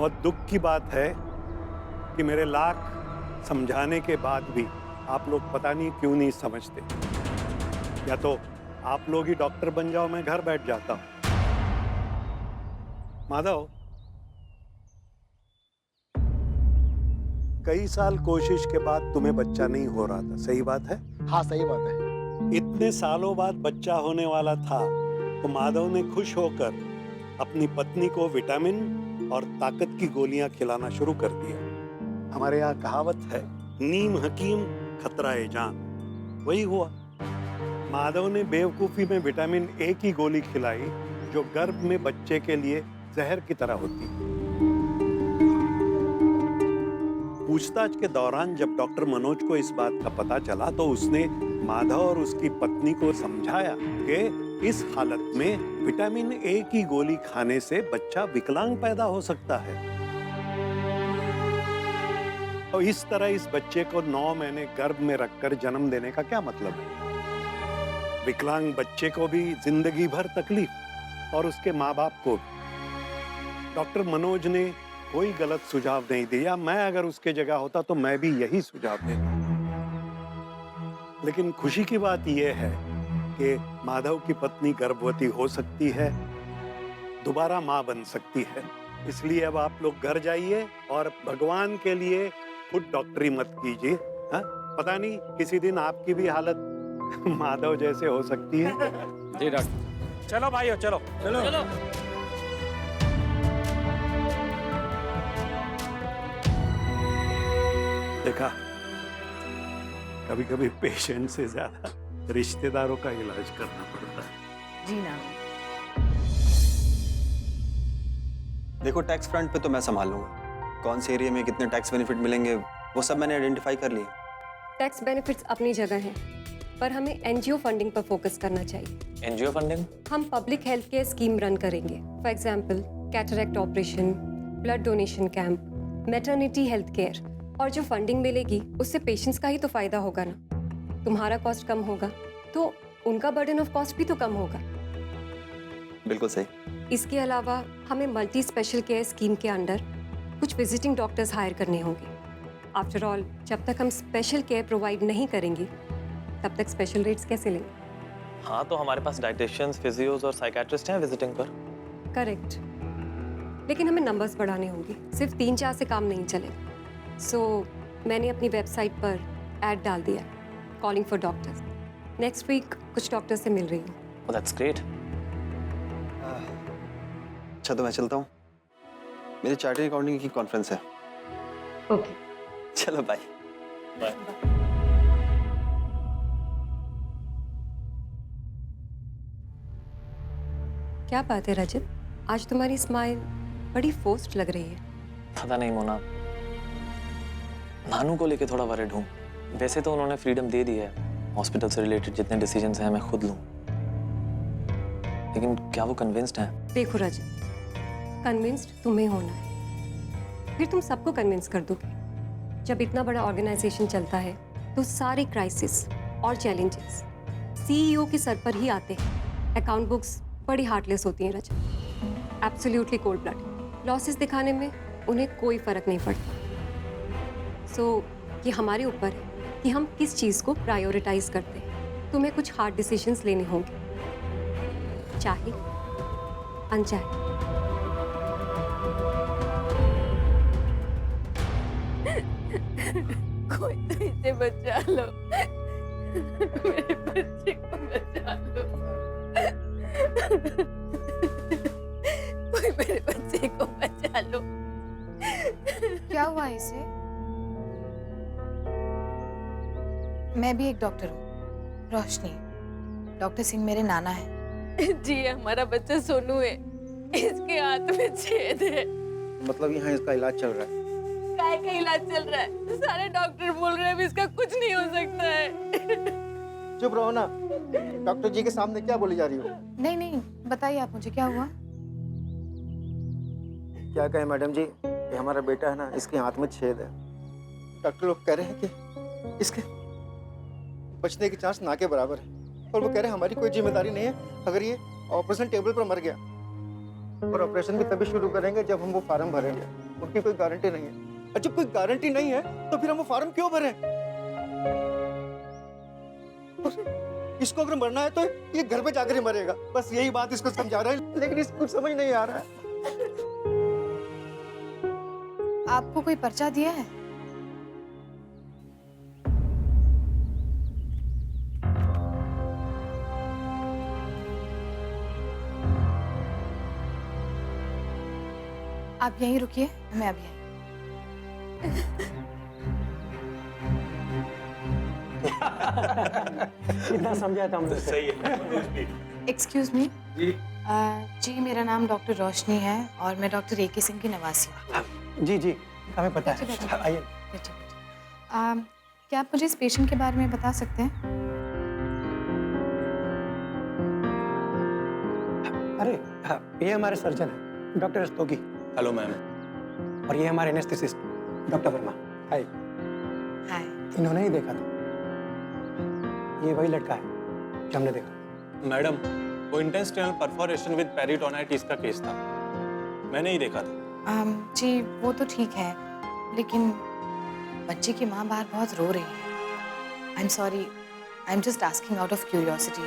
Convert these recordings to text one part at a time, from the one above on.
बहुत दुख की बात है कि मेरे लाख समझाने के बाद भी आप लोग पता नहीं क्यों नहीं समझते। या तो आप लोग ही डॉक्टर बन जाओ, मैं घर बैठ जाता हूं। माधव, कई साल कोशिश के बाद तुम्हें बच्चा नहीं हो रहा था, सही बात है? हाँ सही बात है। इतने सालों बाद बच्चा होने वाला था तो माधव ने खुश होकर अपनी पत्नी को विटामिन और ताकत की गोलियां खिलाना शुरू कर दिया। हमारे यहाँ कहावत है, नीम हकीम खतराए जान। वही हुआ। माधव ने बेवकूफी में विटामिन ए की गोली खिलाई जो गर्भ में बच्चे के लिए जहर की तरह होती है। पूछताछ के दौरान जब डॉक्टर मनोज को इस बात का पता चला तो उसने माधव और उसकी पत्नी को समझाया कि इस हालत में विटामिन ए की गोली खाने से बच्चा विकलांग पैदा हो सकता है। और इस तरह इस बच्चे को 9 महीने गर्भ में रखकर जन्म देने का क्या मतलब है? विकलांग बच्चे को भी जिंदगी भर तकलीफ और उसके माँ बाप को भी। डॉक्टर मनोज ने कोई गलत सुझाव नहीं दिया। मैं अगर उसके जगह होता तो मैं भी यही सुझाव देता। लेकिन खुशी की बात यह है कि माधव की पत्नी गर्भवती हो सकती है, दोबारा मां बन सकती है। इसलिए अब आप लोग घर जाइए और भगवान के लिए खुद डॉक्टरी मत कीजिए। हाँ, पता नहीं किसी दिन आपकी भी हालत माधव जैसे हो सकती है। जी डॉक्टर। चलो भाइयों, चलो चलो चलो। देखा, कभी कभी पेशेंट से ज्यादा रिश्तेदारों का इलाज करना पड़ता है। जी ना। देखो, टैक्स फ्रंट पे तो मैं संभाल लूंगा। कौन से एरिया में कितने टैक्स बेनिफिट मिलेंगे वो सब मैंने आइडेंटिफाई कर लिया। टैक्स बेनिफिट्स अपनी जगह हैं, पर हमें एनजीओ फंडिंग पर फोकस करना चाहिए। NGO funding? हम public health care scheme run करेंगे। For example, cataract operation, blood donation camp, maternity health care. और जो फंडिंग मिलेगी उससे पेशेंट्स का ही तो फायदा होगा ना। तुम्हारा कॉस्ट कम होगा तो उनका बर्डन ऑफ कॉस्ट भी तो कम होगा। बिल्कुल सही। इसके अलावा हमें मल्टी स्पेशल केयर स्कीम के अंडर कुछ विजिटिंग डॉक्टर्स हायर करने होंगे। आफ्टर ऑल, जब तक हम स्पेशल केयर प्रोवाइड नहीं करेंगे तब तक स्पेशल रेट्स कैसे लेंगे? हाँ, तो हमारे पास डाइटिशियंस, फिजियोज और साइकियाट्रिस्ट हैं विजिटिंग पर। करेक्ट, लेकिन हमें नंबर्स बढ़ाने होंगे। सिर्फ 3-4 से काम नहीं चलेगा। सो मैंने अपनी वेबसाइट पर ऐड डाल दिया, calling for doctors. Next week कुछ डॉक्टर से मिल रही हूँ। Oh, that's great. अच्छा, तो मैं चलता हूँ, मेरी चार्टर्ड अकाउंटिंग की कॉन्फ्रेंस है। ओके, चलो बाय। बाय। क्या बात है रजत, आज तुम्हारी स्माइल बड़ी फोर्स्ड लग रही है। पता नहीं मोना, नानू को लेके थोड़ा वरिड हूँ। वैसे तो उन्होंने फ्रीडम दे दी है, हॉस्पिटल से रिलेटेड जितने डिसीजंस हैं मैं खुद लूँ, लेकिन क्या वो कन्विंस्ड हैं? देखो रजत, कन्विंस्ड तुम्हें होना है, फिर तुम सबको कन्विंस कर दोगे। जब इतना बड़ा ऑर्गेनाइजेशन चलता है तो सारे क्राइसिस और चैलेंजेस सीईओ के सर पर ही आते हैं। अकाउंट बुक्स बड़ी हार्टलेस होती हैं रजत, एब्सोल्युटली कोल्ड ब्लड। लॉसेस दिखाने में उन्हें कोई फर्क नहीं पड़ता। सो ये हमारे ऊपर है कि हम किस चीज़ को प्रायोरिटाइज करते हैं। तुम्हें कुछ हार्ड डिसीजंस लेने होंगे, चाहे अनचाहे। कोई तो इसे बचा लो, मेरे बच्चे को बचा लो। कोई मेरे बच्चे को बचा लो। क्या हुआ इसे? मैं भी एक डॉक्टर हूँ, रोशनी। डॉक्टर सिंह मेरे नाना है। जी, हमारा बच्चा सोनू है, इसके हाथ में छेद है। मतलब यहाँ इसका इलाज चल रहा है? काय का इलाज चल रहा है? सारे डॉक्टर बोल रहे हैं अभी इसका कुछ नहीं हो सकता है। चुप रहो ना, डॉक्टर जी के सामने क्या बोली जा रही हो? नहीं नहीं, बताइए आप मुझे, क्या हुआ? क्या कहें मैडम जी, ये हमारा बेटा है ना, इसके हाथ में छेद है। डॉक्टर लोग कह रहे हैं कि इसके बचने की चांस ना के बराबर है, और वो कह रहे हैं हमारी कोई जिम्मेदारी नहीं है अगर ये ऑपरेशन टेबल पर मर गया। और ऑपरेशन भी तभी शुरू करेंगे जब हम वो फार्म भरेंगे। की कोई गारंटी नहीं है। और जब कोई गारंटी नहीं है तो फिर हम वो फॉर्म क्यों भरें? इसको अगर मरना है तो ये घर पे जाकर ही मरेगा, बस यही बात इसको समझा रहा है, लेकिन इसको कुछ समझ नहीं आ रहा है। आपको कोई पर्चा दिया है? आप यहीं रुकिए, मैं अभी आई। कितना समझा था हमने। सही है। Excuse me. जी जी, मेरा नाम डॉक्टर रोशनी है और मैं डॉक्टर ए.के. सिंह की नवासी हूँ। जी जी हमें पता बैठिए, है। बैठिए। आइए। बैठिए, बैठिए। क्या आप मुझे इस पेशेंट के बारे में बता सकते हैं? अरे हाँ, ये हमारे सर्जन है डॉक्टर रस्तोगी, हेलो मैम। और ये हमारे एनेस्थेसिस्ट डॉक्टर वर्मा। हाय। हाय। इन्होंने ही देखा था, ये वही लड़का है जो हमने देखा। मैडम, वो इंटेस्टाइनल परफोरेशन विद पेरिटोनाइटिस का केस था, मैंने ही देखा था। जी, वो तो ठीक है, लेकिन बच्चे की माँ बाहर बहुत रो रही है। I am sorry, I am just asking out of curiosity.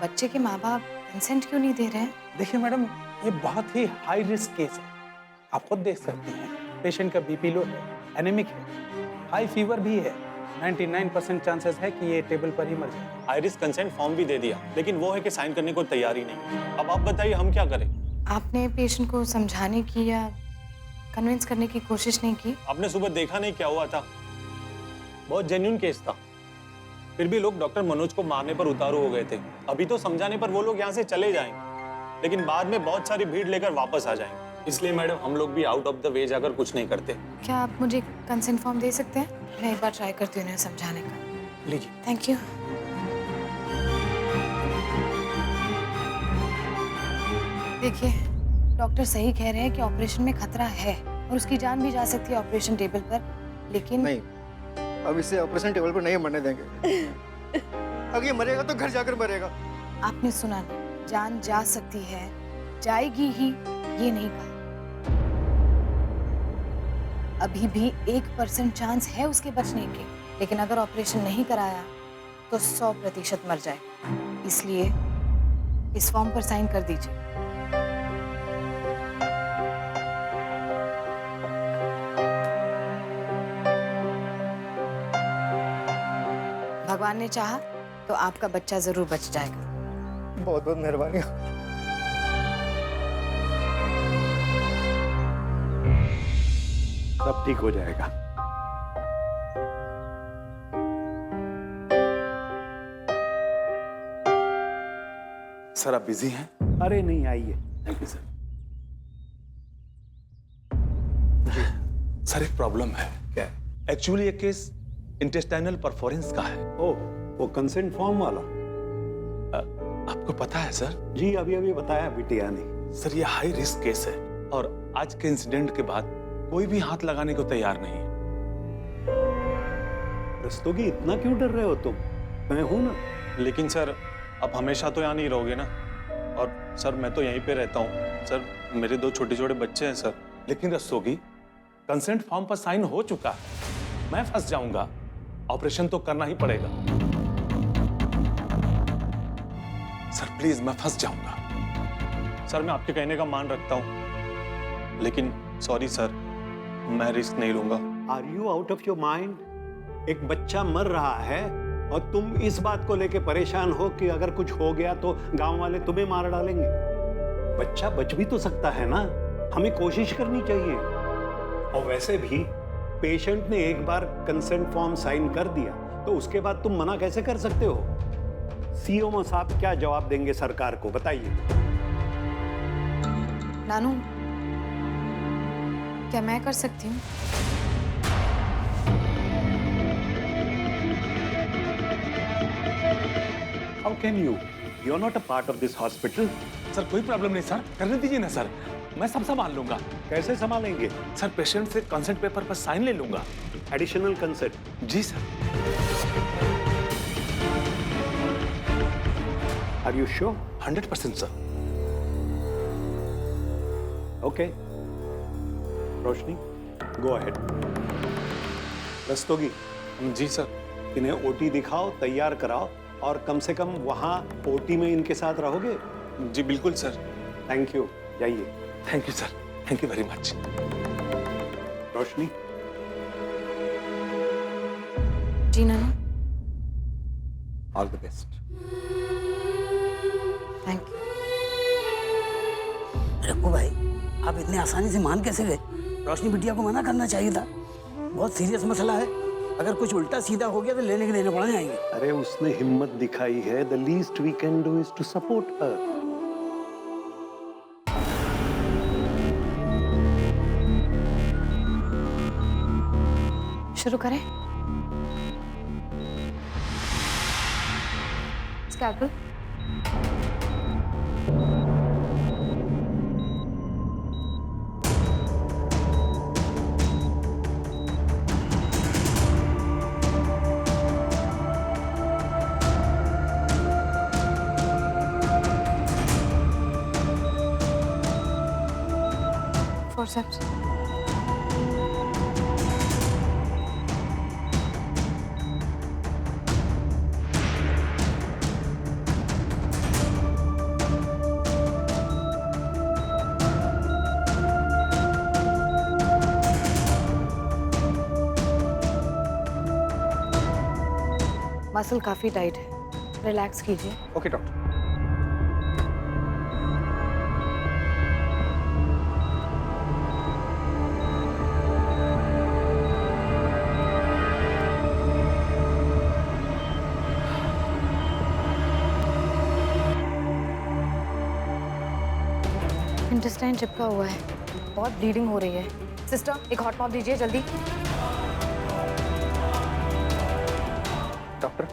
बच्चे के माँ बाप कंसेंट क्यों नहीं दे रहे हैं? देखिए मैडम, ये बहुत ही हाई रिस्क केस है, आप खुद देख सकते हैं। पेशेंट का बीपी लो है, एनेमिक है, हाई फीवर भी है, 99% चांसेस है कि ये टेबल पर ही मर जाए। हाई रिस्क कंसेंट फॉर्म भी दे दिया, लेकिन वो है कि साइन करने को तैयार ही नहीं। अब आप बताइए हम क्या करें? आपने पेशेंट को समझाने की या कन्विंस करने की कोशिश नहीं की? आपने सुबह देखा नहीं क्या हुआ था? बहुत जेन्युइन केस था, फिर भी लोग डॉक्टर मनोज को मारने पर उतारू हो गए थे। अभी तो समझाने पर वो लोग यहाँ से चले जाएंगे, लेकिन बाद में बहुत सारी भीड़ लेकर वापस आ जाएंगे। इसलिए मैडम, हम लोग भी आउट ऑफ द वे जाकर कुछ नहीं करते। क्या आप मुझे कंसेंट फॉर्म दे सकते हैं? मैं एक बार ट्राई करती हूँ उन्हें समझाने का। लीजिए। Thank you. देखिए, डॉक्टर सही कह रहे हैं कि ऑपरेशन में खतरा है और उसकी जान भी जा सकती है ऑपरेशन टेबल पर, लेकिन नहीं, अब इसे ऑपरेशन टेबल पर नहीं मरने देंगे। अगर ये मरेगा तो घर जाकर मरेगा। आपने सुना नहीं, जान जा सकती है, जाएगी ही, ये नहीं कहा। अभी भी 1% चांस है उसके बचने के, लेकिन अगर ऑपरेशन नहीं कराया तो 100% मर जाएगा। इसलिए इस फॉर्म पर साइन कर दीजिए। भगवान ने चाहा तो आपका बच्चा जरूर बच जाएगा। बहुत बहुत मेहरबानी। सब ठीक हो जाएगा। सर आप बिजी हैं? अरे नहीं, आइए। Thank you sir. सर एक प्रॉब्लम है। क्या? एक्चुअली ये केस इंटेस्टाइनल परफोरेंस का है। ओ, वो कंसेंट फॉर्म वाला? आपको पता है सर? जी, अभी अभी बताया बिटिया ने। सर ये हाई रिस्क केस है और आज के इंसिडेंट के बाद कोई भी हाथ लगाने को तैयार नहीं है। रस्तोगी, इतना क्यों डर रहे हो तुम? मैं हूं ना। लेकिन सर, अब हमेशा तो यहाँ नहीं रहोगे ना। और सर, मैं तो यहीं पे रहता हूँ। सर, मेरे 2 छोटे छोटे बच्चे हैं सर। लेकिन रस्तोगी, कंसेंट फॉर्म पर साइन हो चुका है, मैं फंस जाऊंगा। ऑपरेशन तो करना ही पड़ेगा। सर प्लीज, मैं फंस जाऊंगा। सर, मैं आपके कहने का मान रखता हूँ, लेकिन सॉरी सर, मैं रिस्क नहीं लूंगा। Are you out of your mind? एक बच्चा मर रहा है और तुम इस बात को लेके परेशान हो कि अगर कुछ हो गया तो गांव वाले तुम्हें मार डालेंगे। बच्चा बच भी तो सकता है ना, हमें कोशिश करनी चाहिए। और वैसे भी पेशेंट ने एक बार कंसेंट फॉर्म साइन कर दिया तो उसके बाद तुम मना कैसे कर सकते हो? सीएमओ साहब क्या जवाब देंगे सरकार को, बताइए। नानू, क्या मैं कर सकती हूँ? How can you? You are not a part of this hospital. Sir कोई प्रॉब्लम नहीं सर, करने दीजिए ना सर, मैं सब संभाल लूंगा। कैसे संभालेंगे? सर पेशेंट से कंसेंट पेपर पर साइन ले लूंगा। Additional consent? जी sir. Are you sure? 100% sir. Okay, Roshni, go ahead. Rastogi, जी सर। इन्हें ओटी दिखाओ, तैयार कराओ, और कम से कम वहाँ ओटी में इनके साथ रहोगे। जी बिल्कुल सर। थैंक यू, जाइए। Thank you sir, thank you very much. Roshni, ji नाना, all the best. Thank you. Raghu भाई, आप इतने आसानी से मान कैसे गए? रोशनी बिटिया को मना करना चाहिए था। बहुत सीरियस मसला है, अगर कुछ उल्टा सीधा हो गया तो लेने के देने पड़ जाएंगे। अरे उसने हिम्मत दिखाई है, the least we can do is to support her. शुरू करें? स्कैल्पल। फोर्सेप्स। मसल काफी टाइट है, रिलैक्स कीजिए। Okay doctor. इंटेस्टाइन चिपका हुआ है, बहुत ब्लीडिंग हो रही है। सिस्टर, एक हॉट मॉप दीजिए जल्दी। डॉक्टर,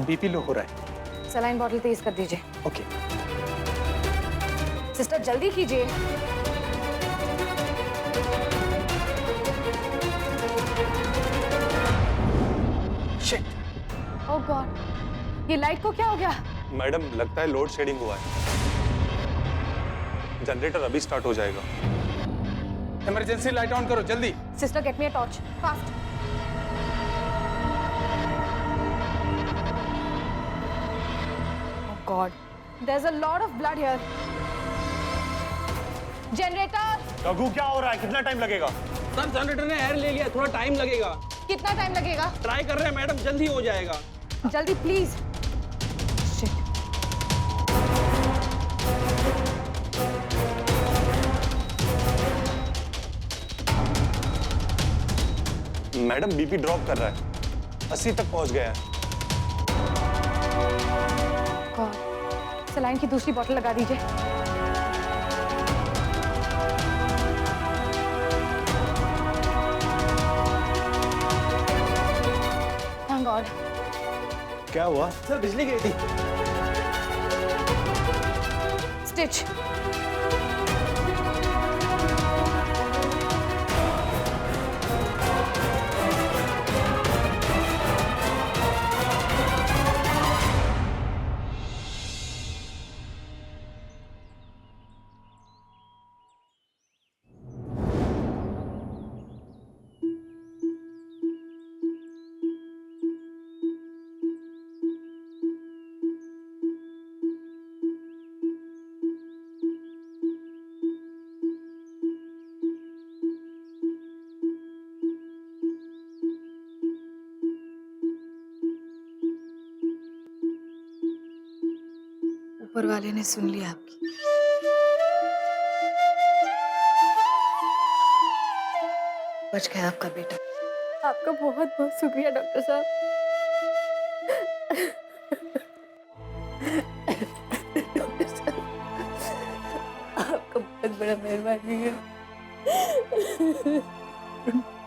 बीपी लो हो रहा है। सलाइन बॉटल तेज कर दीजिए। ओके। सिस्टर जल्दी कीजिए। शिट। ओह गॉड, ये लाइट को क्या हो गया? मैडम लगता है लोड शेडिंग हुआ है। जनरेटर अभी स्टार्ट हो जाएगा। इमरजेंसी लाइट ऑन करो जल्दी। Sister get me a torch, fast. Oh god, there is a lot of blood here. Generator. Raghu क्या हो रहा है? कितना टाइम लगेगा? सर, जनरेटर ने एयर ले लिया, थोड़ा टाइम लगेगा। कितना टाइम लगेगा? ट्राई कर रहे हैं मैडम, जल्दी हो जाएगा। जल्दी please. Shit. Madam BP drop कर रहा है, 80 तक पहुंच गया है। गॉड, सलाइन की दूसरी बोतल लगा दीजिए। Thank God. क्या हुआ? सर, बिजली गई थी। स्टिच। ऊपर वाले ने सुन लिया आपकी। बच गया आपका बेटा। आपका बहुत बहुत शुक्रिया डॉक्टर साहब। डॉक्टर साहब, आपका बहुत बड़ा मेहरबानी है।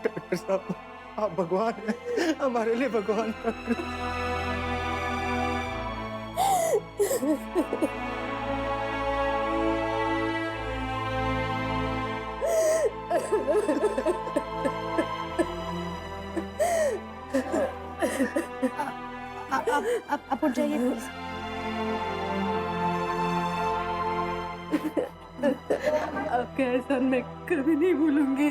डॉक्टर साहब, आप भगवान हैं, हमारे लिए भगवान। आप उठ जाइए प्लीज। आपका एहसान मैं कभी नहीं भूलूंगी।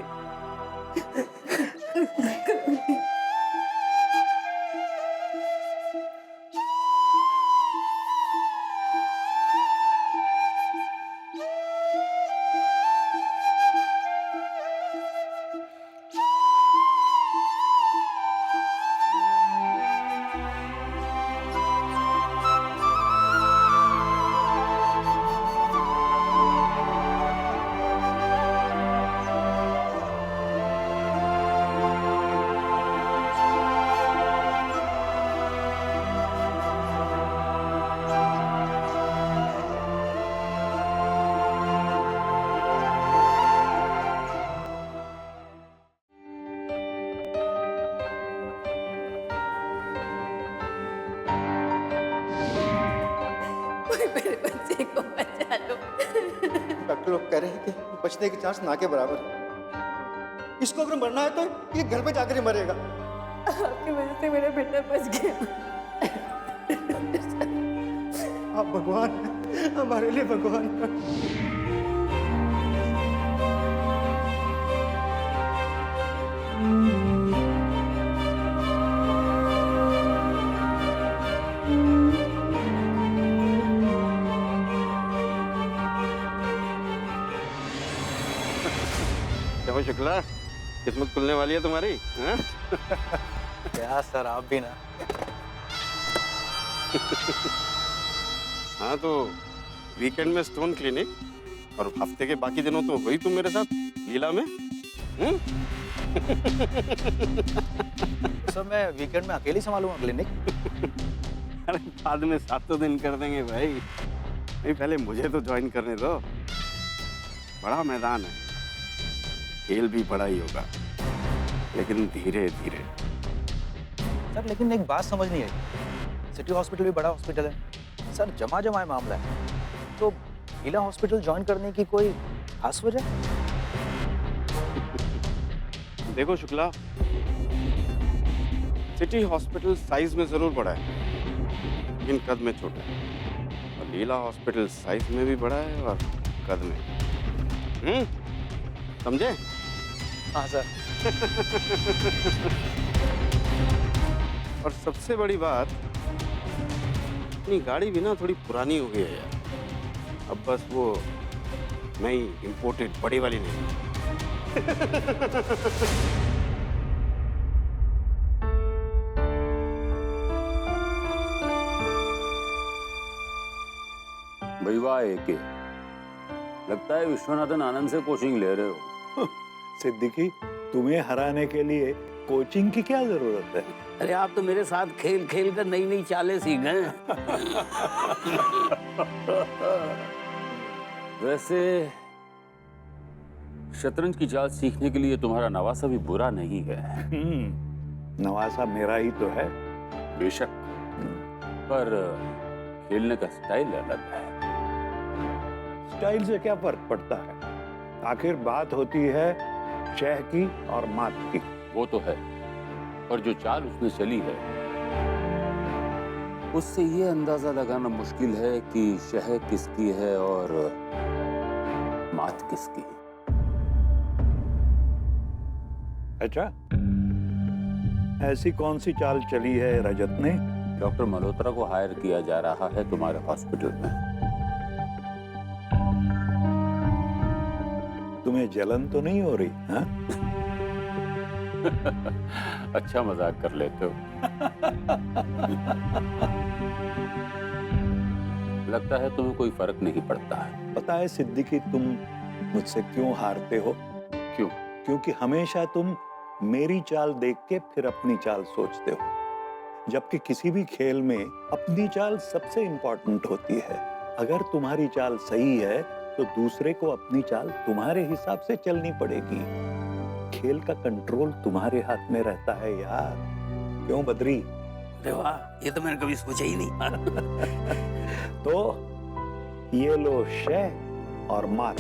कोई मेरे बच्चे को बचा लो। डॉक्टर लोग कह रहे हैं कि बचने की चांस ना के बराबर है। इसको अगर मरना है तो ये घर पे जाकर ही मरेगा। आपकी वजह से मेरा बेटा बच गया। आप भगवान हैं, हमारे लिए भगवान हैं। देखो शुक्ला, किस्मत खुलने वाली है तुम्हारी। हाँ? क्या सर, आप भी ना। हाँ तो वीकेंड में स्टोन क्लिनिक और हफ्ते के बाकी दिनों तो वही तुम मेरे साथ लीला में। सर मैं वीकेंड में अकेले संभालूंगा क्लिनिक। अरे बाद में 7 दिन कर देंगे भाई। नहीं पहले मुझे तो ज्वाइन करने दो। बड़ा मैदान है, खेल भी बड़ा ही होगा, लेकिन धीरे धीरे। सर लेकिन एक बात समझ नहीं आई, सिटी हॉस्पिटल भी बड़ा हॉस्पिटल है सर, जमा जमा मामला है, तो लीला हॉस्पिटल ज्वाइन करने की कोई खास वजह? देखो शुक्ला, सिटी हॉस्पिटल साइज में जरूर बड़ा है, लेकिन कद में छोटा है, और लीला हॉस्पिटल साइज में भी बड़ा है और कद में। समझे? हाँ सर। और सबसे बड़ी बात, अपनी गाड़ी भी ना थोड़ी पुरानी हो गई है यार। अब बस वो नई इंपोर्टेड बड़ी वाली नहीं। भाई वाह एके, लगता है विश्वनाथन आनंद से कोचिंग ले रहे हो। सिद्दीकी, तुम्हें हराने के लिए कोचिंग की क्या जरूरत है? अरे आप तो मेरे साथ खेल खेल कर नई नई चालें सीख गए। वैसे शतरंज की चाल सीखने के लिए तुम्हारा नवासा भी बुरा नहीं है। नवासा मेरा ही तो है। बेशक, पर खेलने का स्टाइल अलग है। स्टाइल से क्या फर्क पड़ता है? आखिर बात होती है शह की और मात की। वो तो है, पर जो चाल उसने चली है उससे ये अंदाजा लगाना मुश्किल है कि शह किसकी है और मात किसकी। अच्छा, ऐसी कौन सी चाल चली है रजत ने? डॉक्टर मल्होत्रा को हायर किया जा रहा है तुम्हारे हॉस्पिटल में। तुम्हें जलन तो नहीं हो रही? हाँ? अच्छा मजाक कर लेते हो। लगता है तुम्हें कोई फर्क नहीं पड़ता है। पता है सिद्दीकी, तुम मुझसे क्यों हारते हो? क्यों? क्योंकि हमेशा तुम मेरी चाल देख के फिर अपनी चाल सोचते हो, जबकि किसी भी खेल में अपनी चाल सबसे इंपॉर्टेंट होती है। अगर तुम्हारी चाल सही है तो दूसरे को अपनी चाल तुम्हारे हिसाब से चलनी पड़ेगी। खेल का कंट्रोल तुम्हारे हाथ में रहता है यार। क्यों बद्री? अरे वाह, ये तो मैंने कभी सोचा ही नहीं। तो ये लो शह और मात।